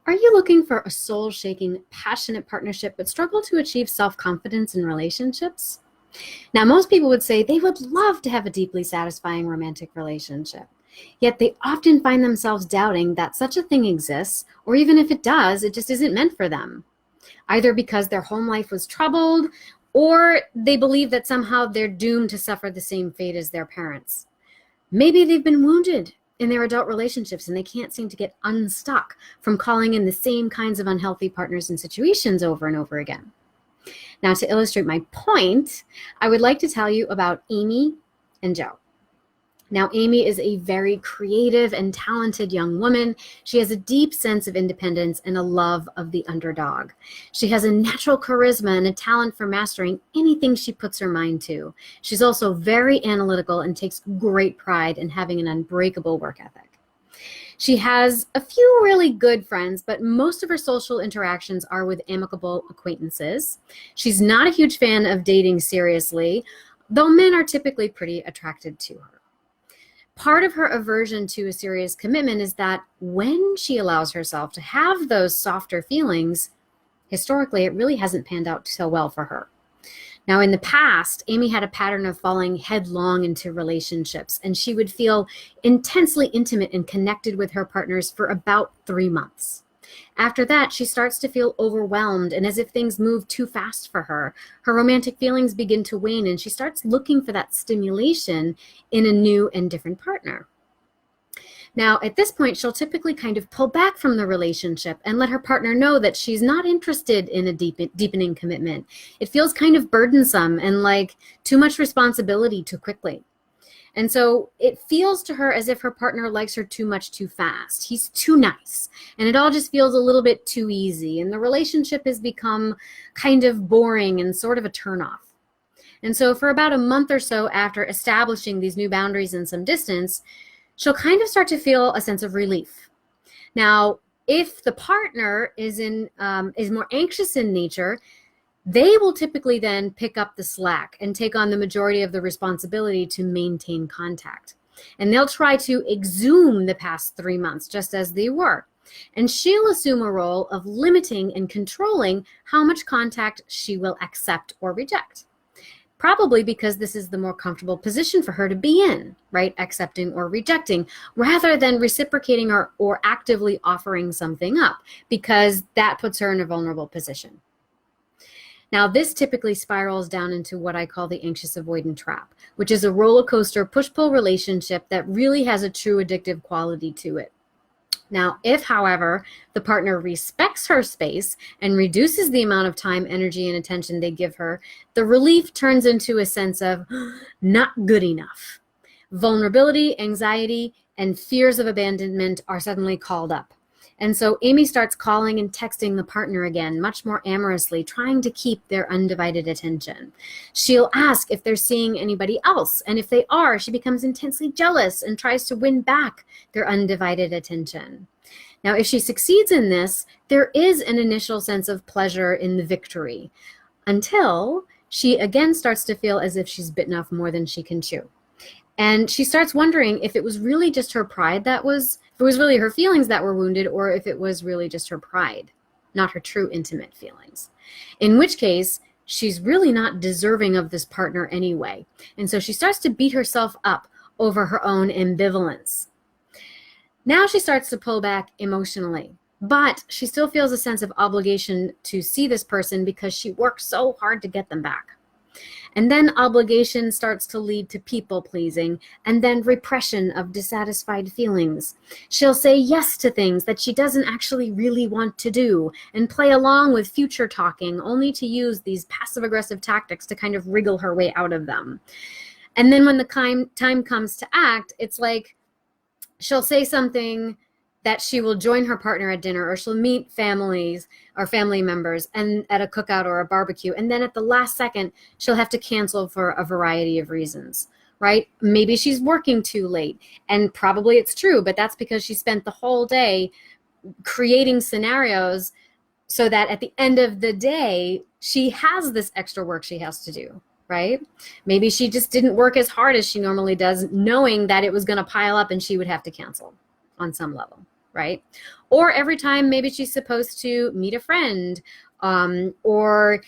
Are you looking for a soul-shaking, passionate partnership but struggle to achieve self-confidence in relationships? Now, most people would say they would love to have a deeply satisfying romantic relationship, yet they often find themselves doubting that such a thing exists, or even if it does, it just isn't meant for them, either because their home life was troubled or they believe that somehow they're doomed to suffer the same fate as their parents. Maybe they've been wounded in their adult relationships and they can't seem to get unstuck from calling in the same kinds of unhealthy partners and situations over and over again. Now, to illustrate my point, I would like to tell you about Amy and Joe. Now, Amy is a very creative and talented young woman. She has a deep sense of independence and a love of the underdog. She has a natural charisma and a talent for mastering anything she puts her mind to. She's also very analytical and takes great pride in having an unbreakable work ethic. She has a few really good friends, but most of her social interactions are with amicable acquaintances. She's not a huge fan of dating seriously, though men are typically pretty attracted to her. Part of her aversion to a serious commitment is that when she allows herself to have those softer feelings, historically, it really hasn't panned out so well for her. Now, in the past, Amy had a pattern of falling headlong into relationships, and she would feel intensely intimate and connected with her partners for about 3 months. After that, she starts to feel overwhelmed and as if things move too fast for her. Her romantic feelings begin to wane and she starts looking for that stimulation in a new and different partner. Now, at this point, she'll typically kind of pull back from the relationship and let her partner know that she's not interested in a deepening commitment. It feels kind of burdensome and like too much responsibility too quickly. And so it feels to her as if her partner likes her too much too fast. He's too nice. And it all just feels a little bit too easy. And the relationship has become kind of boring and sort of a turnoff. And so for about a month or so after establishing these new boundaries and some distance, she'll kind of start to feel a sense of relief. Now, if the partner is more anxious in nature, they will typically then pick up the slack and take on the majority of the responsibility to maintain contact. And they'll try to exhume the past 3 months just as they were. And she'll assume a role of limiting and controlling how much contact she will accept or reject. Probably because this is the more comfortable position for her to be in, right? Accepting or rejecting, rather than reciprocating or actively offering something up, because that puts her in a vulnerable position. Now, this typically spirals down into what I call the anxious-avoidant trap, which is a roller coaster push-pull relationship that really has a true addictive quality to it. Now, if, however, the partner respects her space and reduces the amount of time, energy, and attention they give her, the relief turns into a sense of not good enough. Vulnerability, anxiety, and fears of abandonment are suddenly called up. And so Amy starts calling and texting the partner again, much more amorously, trying to keep their undivided attention. She'll ask if they're seeing anybody else, and if they are, she becomes intensely jealous and tries to win back their undivided attention. Now, if she succeeds in this, there is an initial sense of pleasure in the victory, until she again starts to feel as if she's bitten off more than she can chew. And she starts wondering if it was really just her pride if it was really her feelings that were wounded, or if it was really just her pride, not her true intimate feelings. In which case, she's really not deserving of this partner anyway. And so she starts to beat herself up over her own ambivalence. Now she starts to pull back emotionally, but she still feels a sense of obligation to see this person because she worked so hard to get them back. And then obligation starts to lead to people-pleasing, and then repression of dissatisfied feelings. She'll say yes to things that she doesn't actually really want to do, and play along with future talking, only to use these passive-aggressive tactics to kind of wriggle her way out of them. And then when the time comes to act, it's like she'll say something that she will join her partner at dinner, or she'll meet families or family members and at a cookout or a barbecue. And then at the last second, she'll have to cancel for a variety of reasons, right? Maybe she's working too late, and probably it's true, but that's because she spent the whole day creating scenarios so that at the end of the day, she has this extra work she has to do, right? Maybe she just didn't work as hard as she normally does, knowing that it was going to pile up and she would have to cancel on some level. right? Or every time maybe she's supposed to meet a friend, or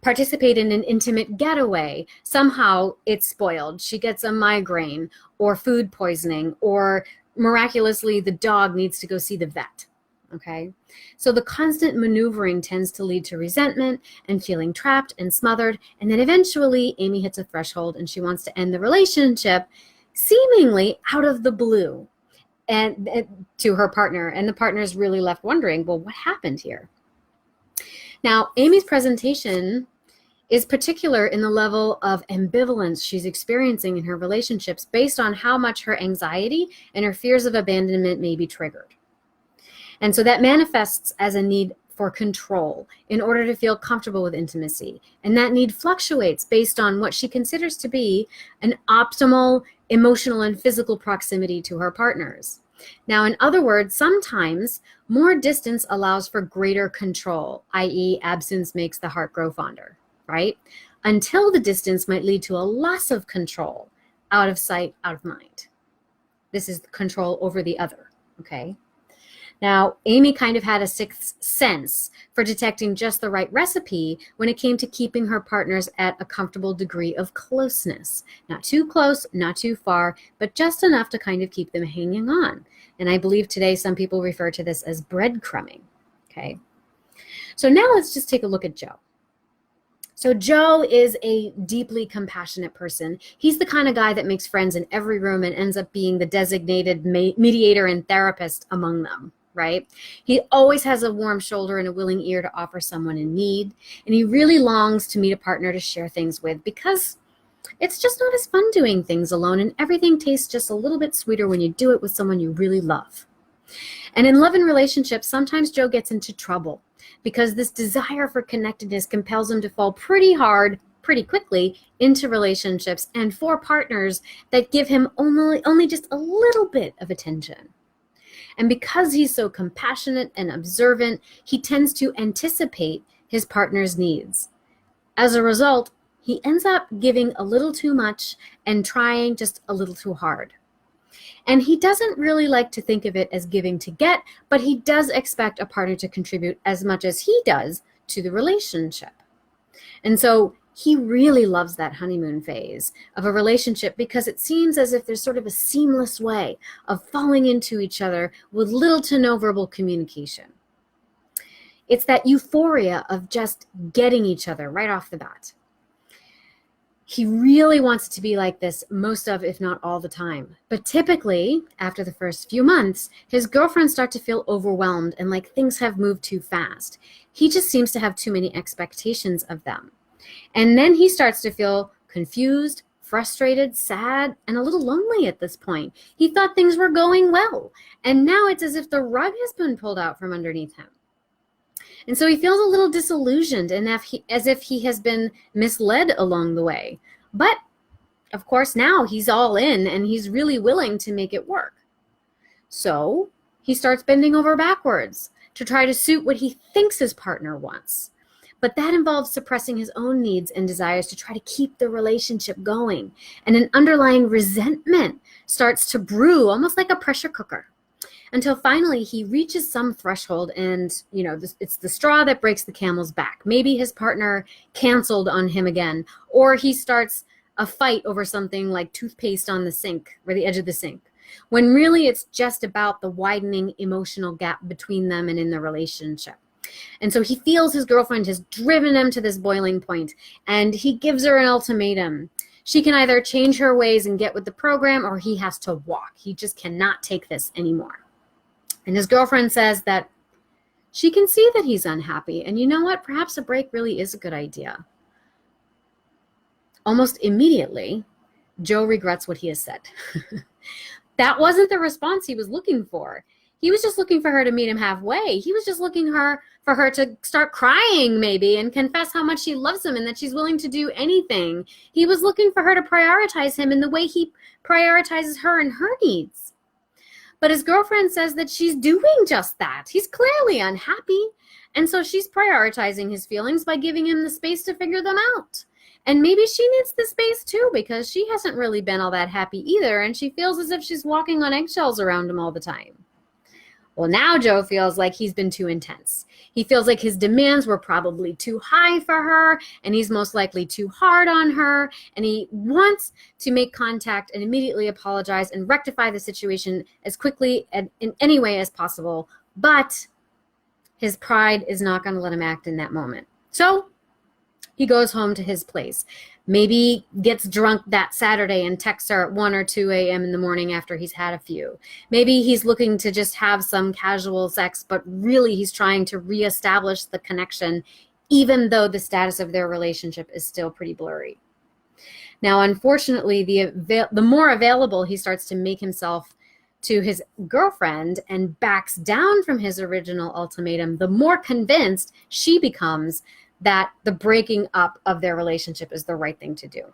participate in an intimate getaway, somehow it's spoiled. She gets a migraine or food poisoning, or miraculously the dog needs to go see the vet. Okay, so the constant maneuvering tends to lead to resentment and feeling trapped and smothered. And then eventually Amy hits a threshold and she wants to end the relationship, seemingly out of the blue, and to her partner. And the partner is really left wondering, well, what happened here? Now, Amy's presentation is particular in the level of ambivalence she's experiencing in her relationships based on how much her anxiety and her fears of abandonment may be triggered. And so that manifests as a need for control in order to feel comfortable with intimacy. And that need fluctuates based on what she considers to be an optimal emotional and physical proximity to her partners. Now, in other words, sometimes more distance allows for greater control, i.e., absence makes the heart grow fonder, right? Until the distance might lead to a loss of control, out of sight, out of mind. This is control over the other, okay? Now, Amy kind of had a sixth sense for detecting just the right recipe when it came to keeping her partners at a comfortable degree of closeness. Not too close, not too far, but just enough to kind of keep them hanging on. And I believe today some people refer to this as breadcrumbing, okay? So now let's just take a look at Joe. So Joe is a deeply compassionate person. He's the kind of guy that makes friends in every room and ends up being the designated mediator and therapist among them, right? He always has a warm shoulder and a willing ear to offer someone in need. And he really longs to meet a partner to share things with, because it's just not as fun doing things alone, and everything tastes just a little bit sweeter when you do it with someone you really love. And in love and relationships, sometimes Joe gets into trouble because this desire for connectedness compels him to fall pretty hard, pretty quickly into relationships and for partners that give him only just a little bit of attention. And because he's so compassionate and observant, he tends to anticipate his partner's needs. As a result, he ends up giving a little too much and trying just a little too hard. And he doesn't really like to think of it as giving to get, but he does expect a partner to contribute as much as he does to the relationship. And so he really loves that honeymoon phase of a relationship because it seems as if there's sort of a seamless way of falling into each other with little to no verbal communication. It's that euphoria of just getting each other right off the bat. He really wants it to be like this most of, if not all the time. But typically, after the first few months, his girlfriends start to feel overwhelmed and like things have moved too fast. He just seems to have too many expectations of them. And then he starts to feel confused, frustrated, sad, and a little lonely at this point. He thought things were going well, and now it's as if the rug has been pulled out from underneath him. And so he feels a little disillusioned and as if he has been misled along the way. But, of course, now he's all in and he's really willing to make it work. So he starts bending over backwards to try to suit what he thinks his partner wants. But that involves suppressing his own needs and desires to try to keep the relationship going. And an underlying resentment starts to brew, almost like a pressure cooker, until finally he reaches some threshold and, it's the straw that breaks the camel's back. Maybe his partner canceled on him again, or he starts a fight over something like toothpaste on the sink or the edge of the sink, when really it's just about the widening emotional gap between them and in the relationship. And so he feels his girlfriend has driven him to this boiling point, and he gives her an ultimatum. She can either change her ways and get with the program, or he has to walk. He just cannot take this anymore. And his girlfriend says that she can see that he's unhappy. And you know what? Perhaps a break really is a good idea. Almost immediately, Joe regrets what he has said. That wasn't the response he was looking for. He was just looking for her to meet him halfway. He was just looking for her to start crying maybe and confess how much she loves him and that she's willing to do anything. He was looking for her to prioritize him in the way he prioritizes her and her needs. But his girlfriend says that she's doing just that. He's clearly unhappy. And so she's prioritizing his feelings by giving him the space to figure them out. And maybe she needs the space too, because she hasn't really been all that happy either. And she feels as if she's walking on eggshells around him all the time. Well, now Joe feels like he's been too intense. He feels like his demands were probably too high for her, and he's most likely too hard on her, and he wants to make contact and immediately apologize and rectify the situation as quickly and in any way as possible, but his pride is not going to let him act in that moment. So he goes home to his place. Maybe gets drunk that Saturday and texts her at 1 or 2 a.m. in the morning after he's had a few. Maybe he's looking to just have some casual sex, but really he's trying to reestablish the connection, even though the status of their relationship is still pretty blurry. Now, unfortunately, the more available he starts to make himself to his girlfriend and backs down from his original ultimatum, the more convinced she becomes that the breaking up of their relationship is the right thing to do.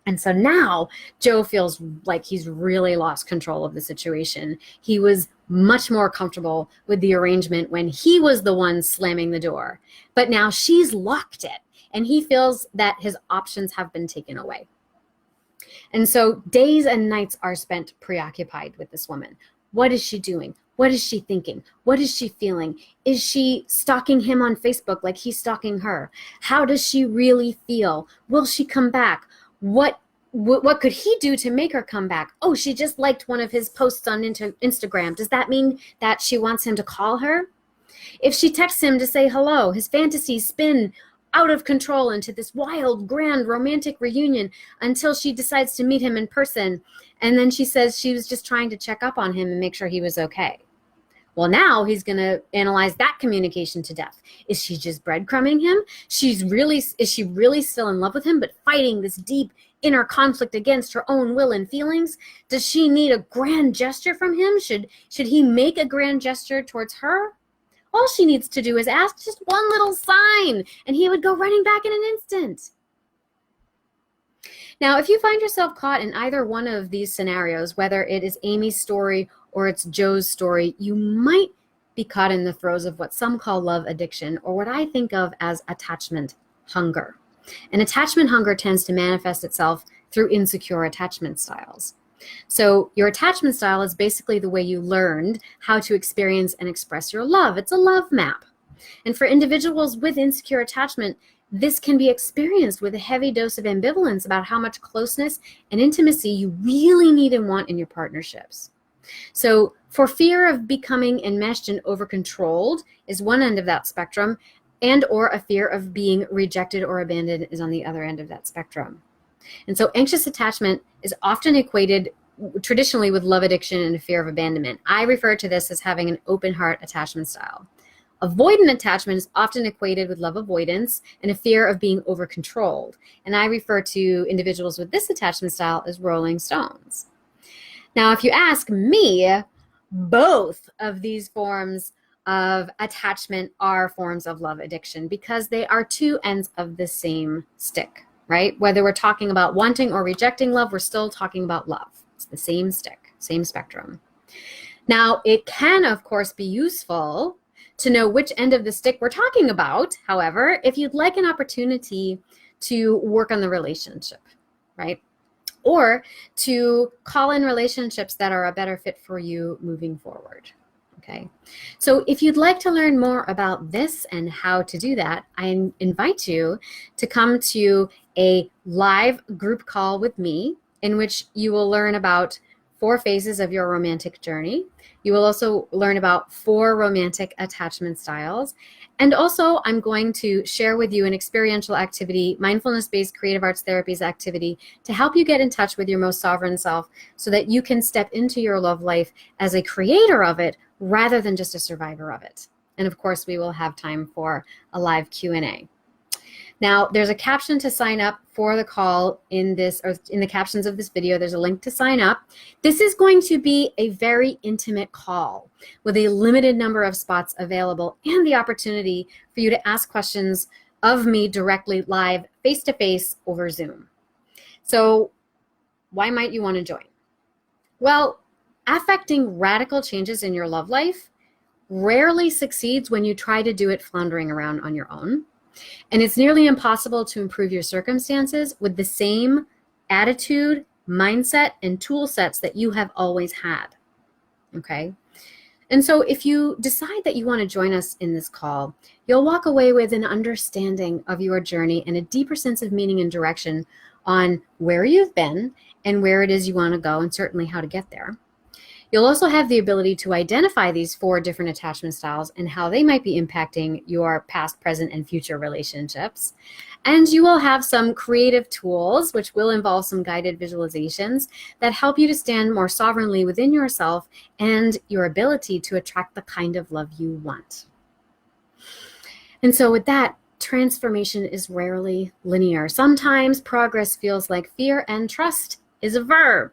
And so now Joe feels like he's really lost control of the situation. He was much more comfortable with the arrangement when he was the one slamming the door, but now she's locked it, and he feels that his options have been taken away. And so days and nights are spent preoccupied with this woman. What is she doing? What is she thinking? What is she feeling? Is she stalking him on Facebook like he's stalking her? How does she really feel? Will she come back? What could he do to make her come back? Oh, she just liked one of his posts on Instagram. Does that mean that she wants him to call her? If she texts him to say hello, his fantasies spin out of control into this wild, grand, romantic reunion until she decides to meet him in person. And then she says she was just trying to check up on him and make sure he was okay. Well, now he's going to analyze that communication to death. Is she just breadcrumbing him? Is she really still in love with him, but fighting this deep inner conflict against her own will and feelings? Does she need a grand gesture from him? Should he make a grand gesture towards her? All she needs to do is ask just one little sign, and he would go running back in an instant. Now, if you find yourself caught in either one of these scenarios, whether it is Amy's story or it's Joe's story, you might be caught in the throes of what some call love addiction, or what I think of as attachment hunger. And attachment hunger tends to manifest itself through insecure attachment styles. So your attachment style is basically the way you learned how to experience and express your love. It's a love map. And for individuals with insecure attachment, this can be experienced with a heavy dose of ambivalence about how much closeness and intimacy you really need and want in your partnerships. So for fear of becoming enmeshed and over-controlled is one end of that spectrum, and or a fear of being rejected or abandoned is on the other end of that spectrum. And so anxious attachment is often equated traditionally with love addiction and a fear of abandonment. I refer to this as having an open heart attachment style. Avoidant attachment is often equated with love avoidance and a fear of being over-controlled. And I refer to individuals with this attachment style as rolling stones. Now, if you ask me, both of these forms of attachment are forms of love addiction because they are two ends of the same stick, right? Whether we're talking about wanting or rejecting love, we're still talking about love. It's the same stick, same spectrum. Now, it can, of course, be useful to know which end of the stick we're talking about, however, if you'd like an opportunity to work on the relationship, right? Or to call in relationships that are a better fit for you moving forward. Okay, so if you'd like to learn more about this and how to do that, I invite you to come to a live group call with me in which you will learn about 4 phases of your romantic journey. You will also learn about 4 romantic attachment styles. And also, I'm going to share with you an experiential activity, mindfulness-based creative arts therapies activity, to help you get in touch with your most sovereign self so that you can step into your love life as a creator of it rather than just a survivor of it. And of course, we will have time for a live Q&A. Now, there's a caption to sign up for the call in this, or in the captions of this video, there's a link to sign up. This is going to be a very intimate call with a limited number of spots available and the opportunity for you to ask questions of me directly live, face-to-face over Zoom. So why might you want to join? Well, affecting radical changes in your love life rarely succeeds when you try to do it floundering around on your own. And it's nearly impossible to improve your circumstances with the same attitude, mindset, and tool sets that you have always had, okay? And so if you decide that you want to join us in this call, you'll walk away with an understanding of your journey and a deeper sense of meaning and direction on where you've been and where it is you want to go, and certainly how to get there. You'll also have the ability to identify these 4 different attachment styles and how they might be impacting your past, present, and future relationships. And you will have some creative tools, which will involve some guided visualizations that help you to stand more sovereignly within yourself and your ability to attract the kind of love you want. And so with that, transformation is rarely linear. Sometimes progress feels like fear, and trust is a verb.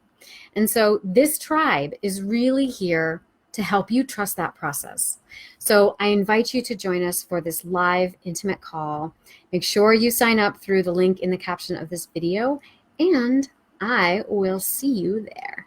And so this tribe is really here to help you trust that process. So I invite you to join us for this live intimate call. Make sure you sign up through the link in the caption of this video, and I will see you there.